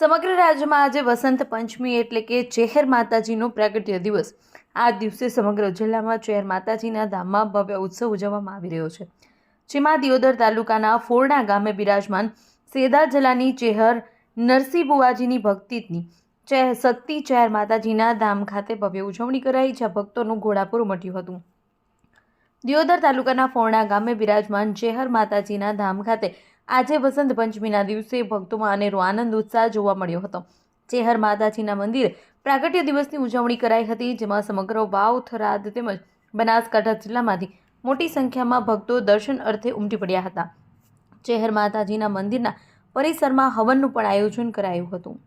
સમગ્ર રાજ્યમાં આજે વસંત પંચમી એટલે કે ચેહર માતાજીનો પ્રાગટ્ય દિવસ। આ દિવસે સમગ્ર જિલ્લામાં ચેહર માતાજીના ધામમાં ભવ્ય ઉત્સવ ઉજવવામાં આવી રહ્યો છે, જેમાં દિયોદર તાલુકાના ફોરણા ગામે બિરાજમાન સેદા જલાની ચેહર નરસિંહ બુવાજીની ભક્તિની શક્તિ ચેહર માતાજીના ધામ ખાતે ભવ્ય ઉજવણી કરાઈ, જ્યાં ભક્તોનું ઘોડાપુર ઉમટ્યું હતું। દિયોદર તાલુકાના ફોરણા ગામે બિરાજમાન ચેહર માતાજીના ધામ ખાતે આજે વસંત પંચમીના દિવસે ભક્તોમાં અનેરો આનંદ ઉત્સાહ જોવા મળ્યો હતો। ચેહર માતાજીના મંદિરે પ્રાગટ્ય દિવસની ઉજવણી કરાઈ હતી, જેમાં સમગ્ર વાવ, થરાદ તેમજ બનાસકાંઠા જિલ્લામાંથી મોટી સંખ્યામાં ભક્તો દર્શન અર્થે ઉમટી પડ્યા હતા। ચેહર માતાજીના મંદિરના પરિસરમાં હવનનું પણ આયોજન કરાયું હતું,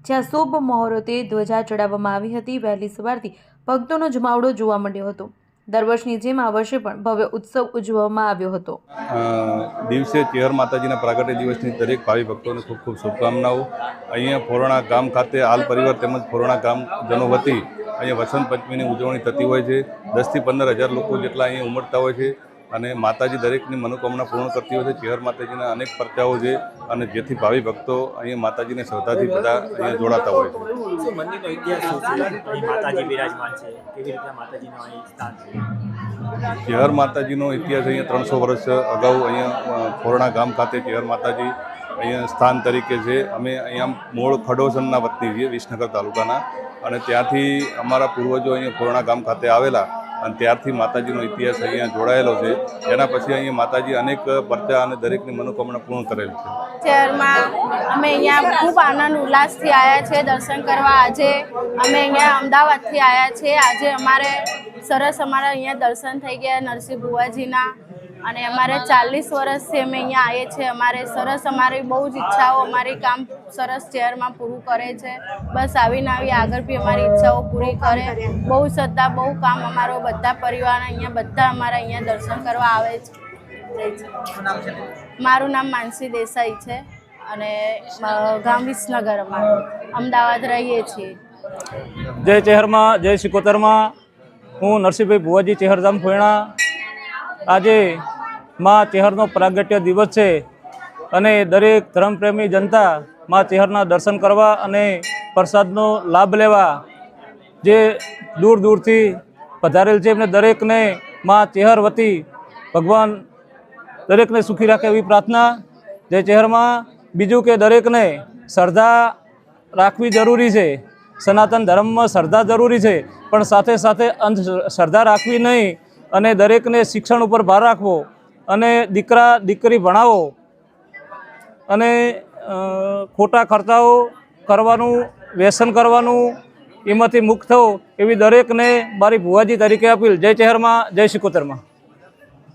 જ્યાં શુભ મુહૂર્તે ધ્વજા ચડાવવામાં આવી હતી। વહેલી સવારથી ભક્તોનો જમાવડો જોવા મળ્યો હતો। દર વર્ષની જેમ આ વર્ષે પણ ભવ્ય ઉત્સવ ઉજવવામાં આવ્યો હતો। દિવસે ચેહર માતાજીના પ્રાગટ્ય દિવસની દરેક ભાવિ ભક્તોને ખૂબ ખૂબ શુભકામનાઓ। અહીંયા ફોરણા ગામ ખાતે હાલ પરિવાર તેમજ ફોરણા ગામજનો વતી અહીંયા વસંત પંચમીની ઉજવણી થતી હોય છે। 10 થી 15 હજાર લોકો જેટલા અહીંયા ઉમટતા હોય છે અને માતાજી દરેકની મનોકામના પૂર્ણ કરતી હોય છે। ચેહર માતાજીના અનેક પરચાઓ છે અને જેથી ભાવિ ભક્તો અહીંયા માતાજીને શ્રદ્ધાથી બધા અહીંયા જોડાતા હોય છે। મંદિરનો ઇતિહાસ શું છે? અહીં માતાજી બિરાજમાન છે, કેવી રીતે માતાજીનું અહીં સ્થાન છે? ચેહર માતાજીનો ઇતિહાસ અહીંયા 300 વર્ષ અગાઉ અહીંયા ફોરણા ગામ ખાતે ચેહર માતાજી અહીંયા સ્થાન તરીકે છે। અમે અહીંયા મૂળ ખડોસણના વતની છીએ, વિસનગર તાલુકાના, અને ત્યાંથી અમારા પૂર્વજો અહીંયા ફોરણા ગામ ખાતે આવેલા અને ત્યારથી માતાજીનો ઇતિહાસ અહીંયા જોડાયેલો છે। એના પછી અહીંયા માતાજી અનેક પરચા અને દરેકની મનોકામના પૂર્ણ કરેલ છે। શહેરમાં અમે અહીંયા ખૂબ આનંદ ઉલ્લાસથી આવ્યા છે દર્શન કરવા। આજે અમે અહીંયા અમદાવાદથી આવ્યા છીએ। આજે અમારે સરસ અમારા અહીંયા દર્શન થઈ ગયા નરસિંહ બુવાજીના, અને અમારે 40 વર્ષથી અમે અહીંયા આવીએ છીએ। અમારે સરસ, અમારી બહુ જ ઈચ્છાઓ, અમારી કામ સરસ ચેહરમાં પૂરું કરે છે। બસ આવીને આવી આગળ બી અમારી ઈચ્છાઓ પૂરી કરે। બહુ શ્રદ્ધા, બહુ કામ, અમારો બધા પરિવાર અહીંયા બધા અમારા અહીંયા દર્શન કરવા આવે છે। મારું નામ માનસી દેસાઈ છે અને ગામ વિસનગર, અમારું અમદાવાદ રહીએ છીએ। જય ચેહરમાં, જય સિકોતરમાં। હું નરસિંહભાઈ બુવાજી ચેહરધામ ફોરણા। આજે માં ચેહરનો પ્રાગટ્ય દિવસ છે અને દરેક ધર્મપ્રેમી જનતા માં ચેહરના દર્શન કરવા અને પ્રસાદનો લાભ લેવા જે દૂર દૂરથી પધારેલ છે, એમને દરેકને માં ચેહર વતી ભગવાન દરેકને સુખી રાખે એવી પ્રાર્થના। જય ચેહરમાં। બીજું કે દરેકને શ્રદ્ધા રાખવી જરૂરી છે। સનાતન ધર્મમાં શ્રદ્ધા જરૂરી છે, પણ સાથે સાથે અંધશ્રદ્ધા રાખવી નહીં અને દરેકને શિક્ષણ ઉપર ભાર રાખવો અને દીકરા દીકરી ભણાવો અને ખોટા ખર્ચાઓ કરવાનું, વ્યસન કરવાનું, એમાંથી મુક્ત થવો એવી દરેકને મારી ભુવાજી તરીકે અપીલ। જય ચેહરમાં, જય સિકોતરમાં।